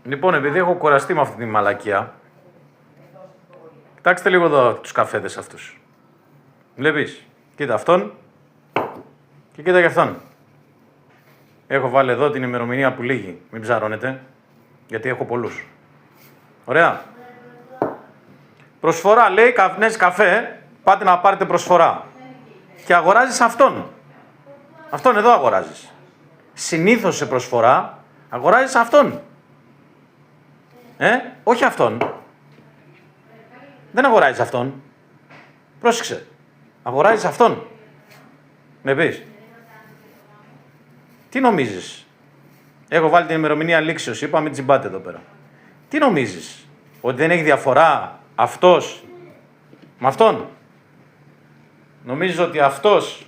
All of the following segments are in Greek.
Λοιπόν, επειδή έχω κουραστεί με αυτή τη μαλακία, κοιτάξτε λίγο εδώ τους καφέδες αυτούς. Βλέπεις, κοίτα αυτόν και κοίτα και αυτόν. Έχω βάλει εδώ την ημερομηνία που λύγει. Μην ψαρώνετε, γιατί έχω πολλούς. Ωραία. Προσφορά, λέει, καπνές καφέ, πάτε να πάρετε προσφορά. Και αγοράζεις αυτόν. Αυτόν εδώ αγοράζεις. Συνήθως σε προσφορά αγοράζεις αυτόν. Όχι αυτόν. Δεν αγοράζεις αυτόν. Πρόσεξε. Αγοράζεις αυτόν. Με πεις. Τι νομίζεις. Έχω βάλει την ημερομηνία λήξεως. Είπα μην τσιμπάτε εδώ πέρα. Τι νομίζεις. Ότι δεν έχει διαφορά αυτός με αυτόν. Νομίζεις ότι αυτός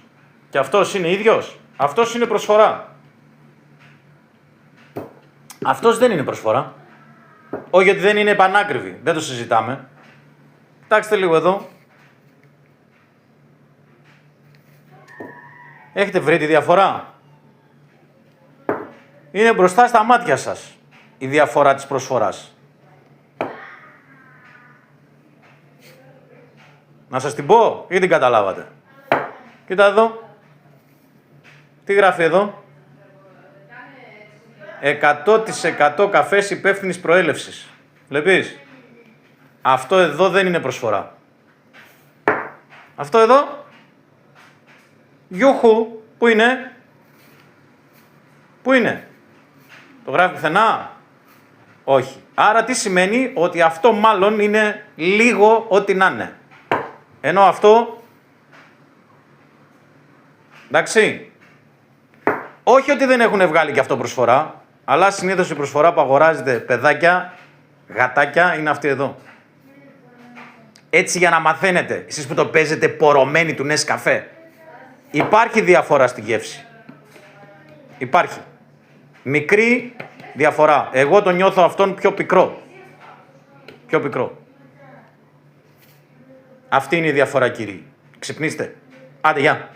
και αυτός είναι ίδιος. Αυτός είναι προσφορά. Αυτός δεν είναι προσφορά. Όχι ότι δεν είναι επανάκριβη. Δεν το συζητάμε. Κοιτάξτε λίγο εδώ. Έχετε βρει τη διαφορά. Είναι μπροστά στα μάτια σας η διαφορά της προσφοράς. Να σας την πω ή την καταλάβατε. Κοίτα εδώ. Τι γράφει εδώ. 100% καφές υπεύθυνης προέλευσης. Βλέπεις. Αυτό εδώ δεν είναι προσφορά. Αυτό εδώ. Γιούχου. Πού είναι. Πού είναι. Το γράφει πουθενά. Όχι. Άρα τι σημαίνει. Ότι αυτό μάλλον είναι λίγο ό,τι να είναι. Ενώ αυτό. Εντάξει. Όχι ότι δεν έχουν βγάλει και αυτό προσφορά. Αλλά συνήθως η προσφορά που αγοράζετε παιδάκια, γατάκια, είναι αυτή εδώ. Έτσι για να μαθαίνετε, εσείς που το παίζετε πορωμένοι του Νεσκαφέ, υπάρχει διαφορά στη γεύση. Υπάρχει. Μικρή διαφορά. Εγώ το νιώθω αυτόν πιο πικρό. Πιο πικρό. Αυτή είναι η διαφορά, κύριοι. Ξυπνήστε. Άντε, γεια.